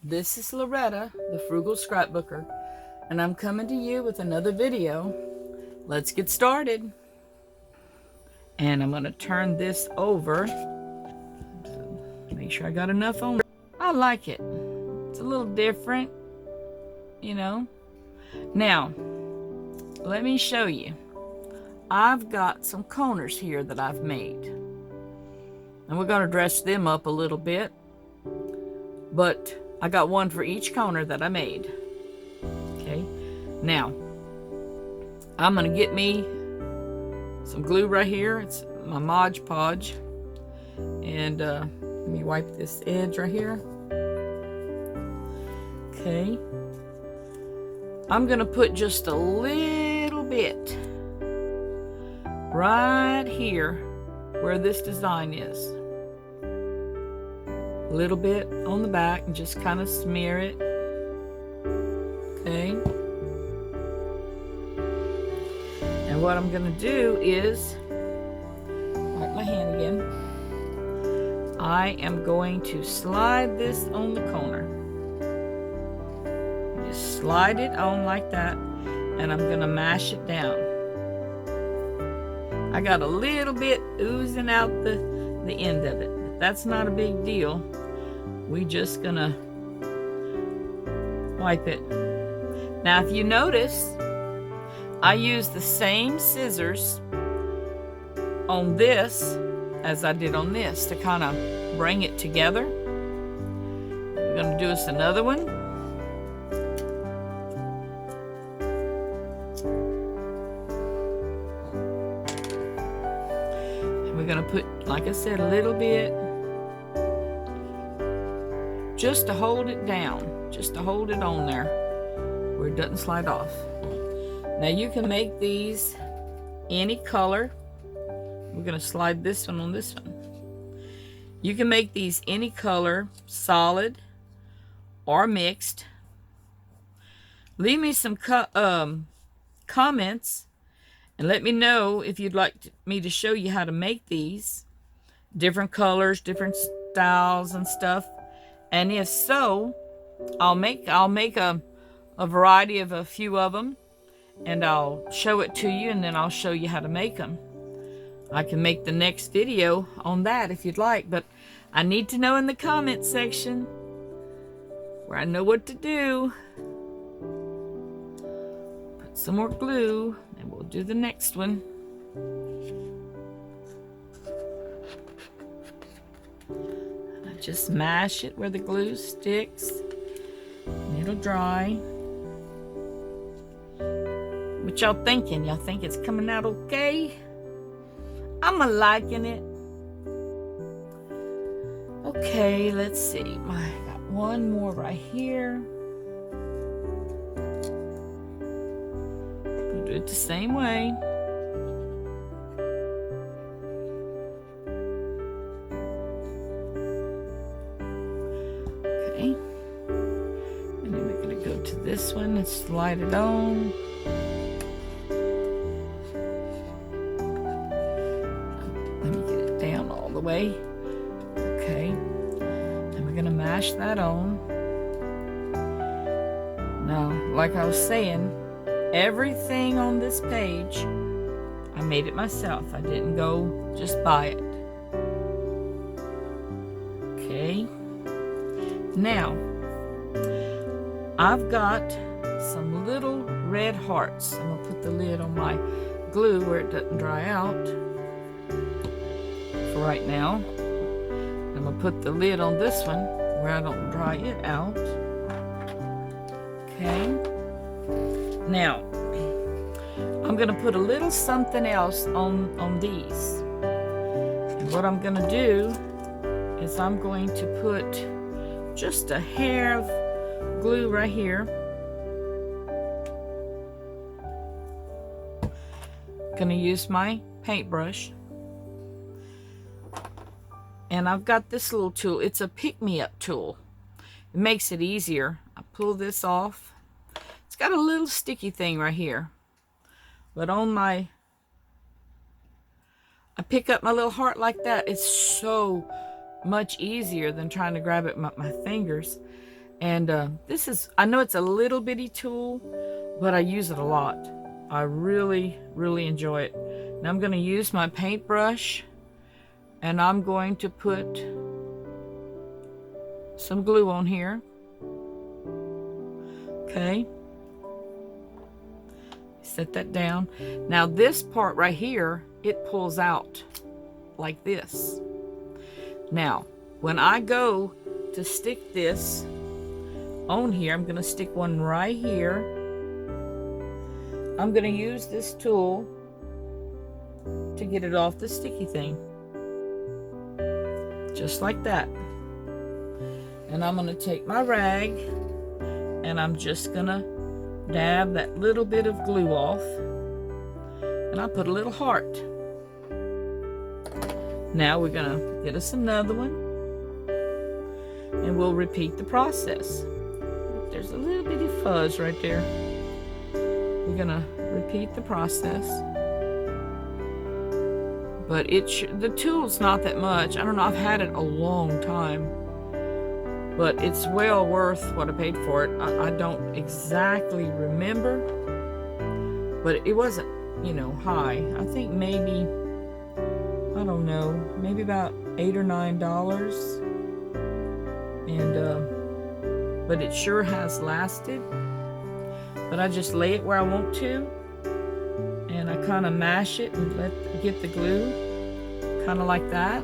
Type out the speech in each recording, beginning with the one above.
This is Loretta, the Frugal Scrapbooker, and I'm coming to you with another video. Let's get started. And I'm going to turn this over. Make sure I got enough on. I like it. It's a little different, you know. Now, let me show you. I've got some corners here that I've made. And we're going to dress them up a little bit. But I got one for each corner that I made. Okay, now I'm gonna get me some glue right here. It's my Mod Podge, and let me wipe this edge right here. Okay, I'm gonna put just a little bit right here where this design is. A little bit on the back and just kind of smear it. Okay. And what I'm going to do is, wipe my hand again. I am going to slide this on the corner. Just slide it on like that, and I'm going to mash it down. I got a little bit oozing out the end of it, but that's not a big deal. We just gonna wipe it. Now, if you notice, I use the same scissors on this as I did on this to kind of bring it together. We're gonna do us another one. And we're gonna put, like I said, a little bit just to hold it down, just to hold it on there where it doesn't slide off. Now you can make these any color. We're going to slide this one on this one. You can make these any color, solid or mixed. Leave me some comments and let me know if you'd like me to show you how to make these different colors, different styles and stuff. And if so, I'll make a variety of a few of them, and I'll show it to you, and then I'll show you how to make them. I can make the next video on that if you'd like, but I need to know in the comment section where I know what to do. Put some more glue, and we'll do the next one. Just mash it where the glue sticks, and it'll dry. What y'all thinking? Y'all think it's coming out okay? I'm liking it. Okay, let's see. I got one more right here. We'll do it the same way. And then we're going to go to this one and slide it on. Let me get it down all the way. Okay. And we're going to mash that on. Now, like I was saying, everything on this page, I made it myself. I didn't go just buy it. Okay. Now, I've got some little red hearts. I'm going to put the lid on my glue where it doesn't dry out for right now. I'm going to put the lid on this one where I don't dry it out. Okay. Now, I'm going to put a little something else on these. And what I'm going to do is I'm going to put just a hair of glue right here. Gonna use my paintbrush, and I've got this little tool. It's a pick-me-up tool. It makes it easier. I pull this off. It's got a little sticky thing right here, but on my, I pick up my little heart like that. It's so much easier than trying to grab it with my fingers. And this is, I know it's a little bitty tool, but I use it a lot. I really, really enjoy it. Now I'm going to use my paintbrush, and I'm going to put some glue on here. Okay. Set that down. Now this part right here, it pulls out like this. Now, when I go to stick this on here, I'm going to stick one right here. I'm going to use this tool to get it off the sticky thing. Just like that. And I'm going to take my rag and I'm just going to dab that little bit of glue off. And I put a little heart. Now we're going to get us another one. And we'll repeat the process. There's a little bitty fuzz right there. We're going to repeat the process. But the tool's not that much. I don't know, I've had it a long time. But it's well worth what I paid for it. I don't exactly remember. But it wasn't, you know, high. I think maybe, I don't know, maybe about $8 or $9. And, but it sure has lasted. But I just lay it where I want to. And I kind of mash it and get the glue. Kind of like that.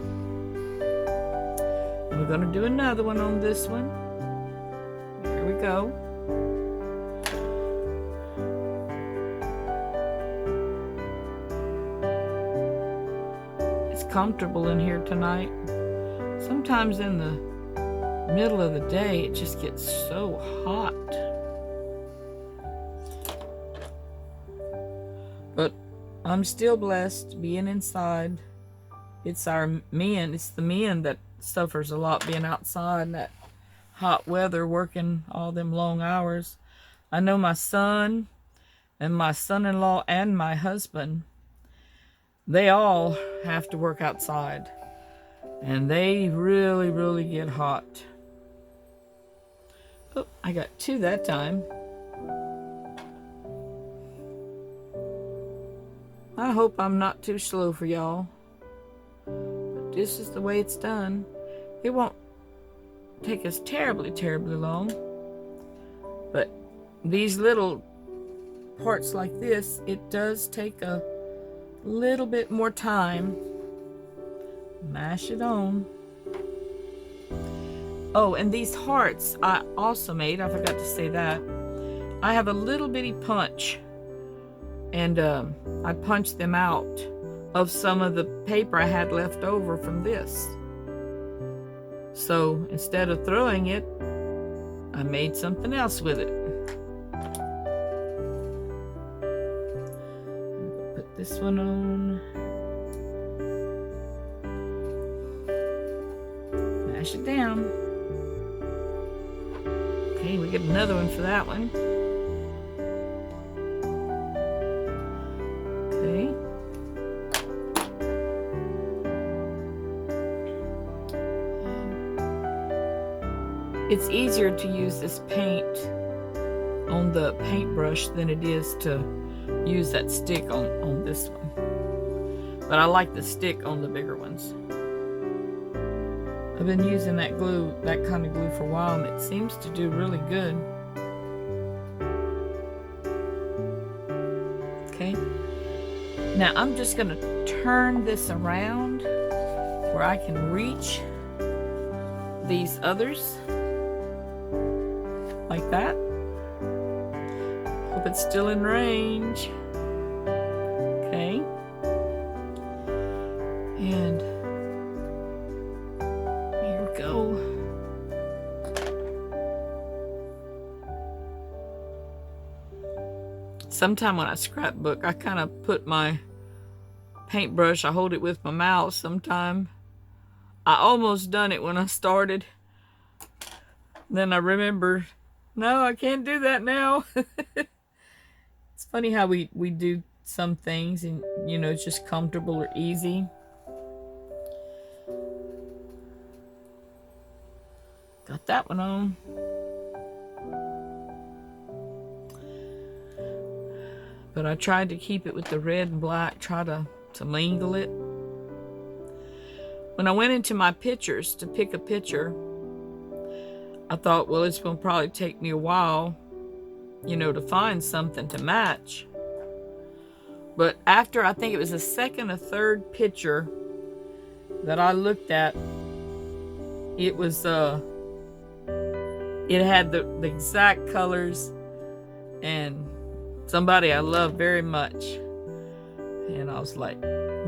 And we're going to do another one on this one. Here we go. It's comfortable in here tonight. Sometimes in the middle of the day it just gets so hot. But I'm still blessed being inside. It's the men that suffers a lot being outside in that hot weather, working all them long hours. I know my son and my son-in-law and my husband, they all have to work outside. And they really, really get hot. Oh, I got two that time. I hope I'm not too slow for y'all. But this is the way it's done. It won't take us terribly, terribly long. But these little parts like this, it does take a little bit more time. Mash it on. Oh, and these hearts I also made. I forgot to say that. I have a little bitty punch. And I punched them out of some of the paper I had left over from this. So instead of throwing it, I made something else with it. Put this one on. Mash it down. Okay, we get another one for that one. It's easier to use this paint on the paintbrush than it is to use that stick on this one. But I like the stick on the bigger ones. I've been using that glue, that kind of glue for a while, and it seems to do really good. Okay. Now I'm just going to turn this around where I can reach these others. Like that. Hope it's still in range. Okay. And here we go. Sometime when I scrapbook, I kind of put my paintbrush, I hold it with my mouth sometime. I almost done it when I started. Then I remembered, no, I can't do that now. It's funny how we do some things and, you know, it's just comfortable or easy. Got that one on. But I tried to keep it with the red and black, try to mingle it. When I went into my pictures to pick a picture, I thought, well, it's going to probably take me a while, you know, to find something to match. But after, I think it was the second or third picture that I looked at, it was, it had the exact colors and somebody I love very much. And I was like,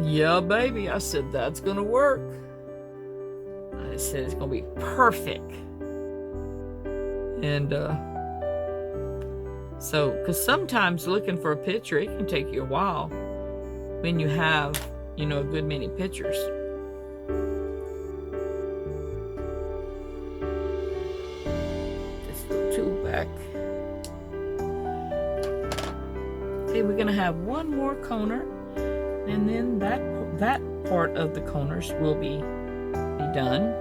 yeah, baby. I said, that's going to work. I said, it's going to be perfect. And, so, because sometimes looking for a picture, it can take you a while when you have, you know, a good many pictures. Just the tool back. Okay, we're gonna have one more corner, and then that part of the corners will be done.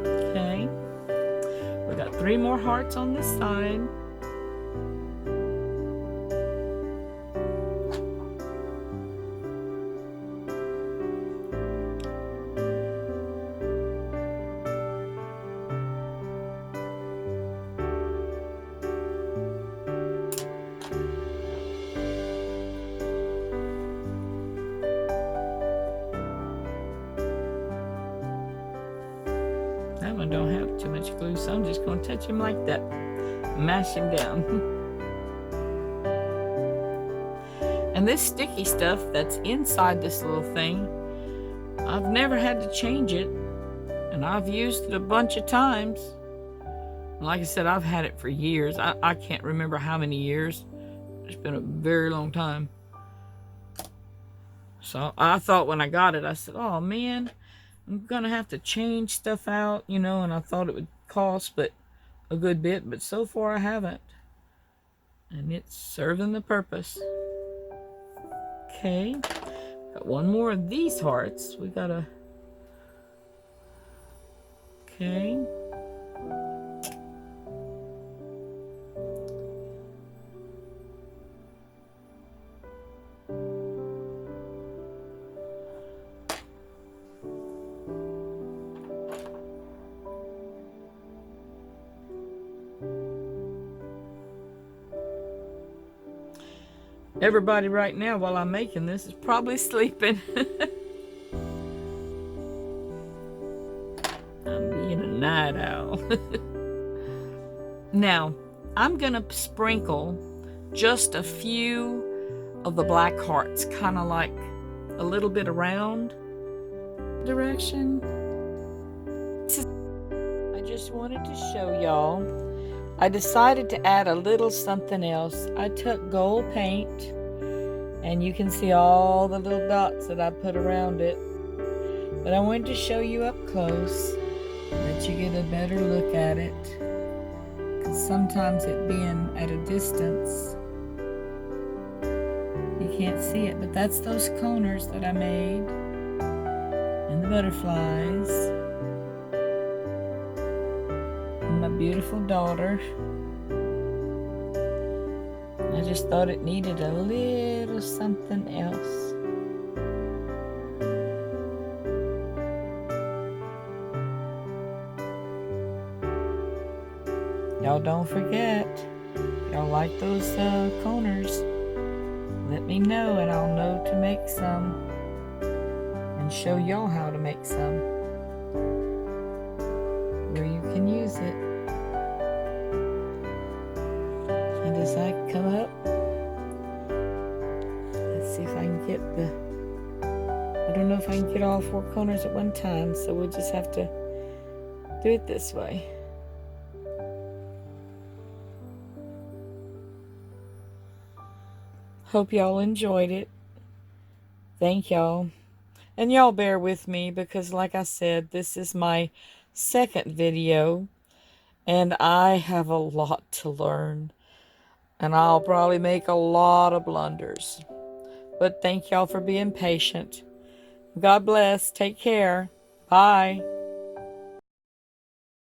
Okay, we got 3 more hearts on this side. That one don't have too much glue, so I'm just going to touch him like that. Mash him down. And this sticky stuff that's inside this little thing, I've never had to change it. And I've used it a bunch of times. Like I said, I've had it for years. I can't remember how many years. It's been a very long time. So I thought when I got it, I said, oh man, I'm gonna have to change stuff out, you know, and I thought it would cost but a good bit, but so far I haven't. And it's serving the purpose. Okay, got one more of these hearts. We gotta, okay. Everybody right now while I'm making this is probably sleeping. I'm being a night owl. Now, I'm gonna sprinkle just a few of the black hearts, kind of like a little bit around direction. I just wanted to show y'all. I decided to add a little something else. I took gold paint, and you can see all the little dots that I put around it. But I wanted to show you up close, that you get a better look at it. Because sometimes it being at a distance, you can't see it. But that's those corners that I made, and the butterflies. My beautiful daughter. I just thought it needed a little something else. Y'all don't forget, if y'all like those corners, let me know and I'll know to make some and show y'all how to make some where you can use it. And as I come up, let's see if I can get I don't know if I can get all 4 corners at one time, so we'll just have to do it this way. Hope y'all enjoyed it. Thank y'all. And y'all bear with me because like I said, this is my second video and I have a lot to learn. And I'll probably make a lot of blunders. But thank y'all for being patient. God bless. Take care. Bye.